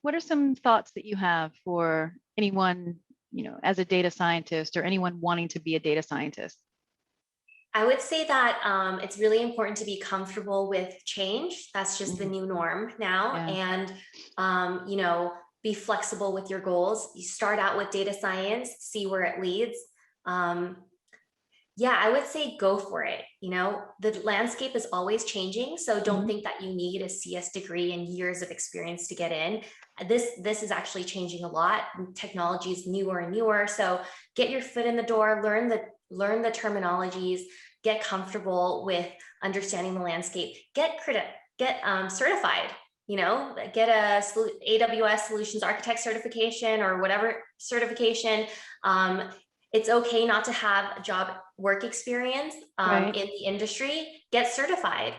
What are some thoughts that you have for anyone, as a data scientist or anyone wanting to be a data scientist? I would say that it's really important to be comfortable with change. That's just the Mhm. new norm now. Yeah. And, you know, be flexible with your goals. You start out with data science, see where it leads. Um, yeah, I would say go for it. The landscape is always changing, so don't Mhm. think that you need a CS degree and years of experience to get in. This is actually changing a lot. Technology is newer and newer, so get your foot in the door, learn the terminologies, get comfortable with understanding the landscape, get certified. Get AWS Solutions Architect certification or whatever certification. Um, it's okay not to have a job work experience Right. in the industry. Get certified.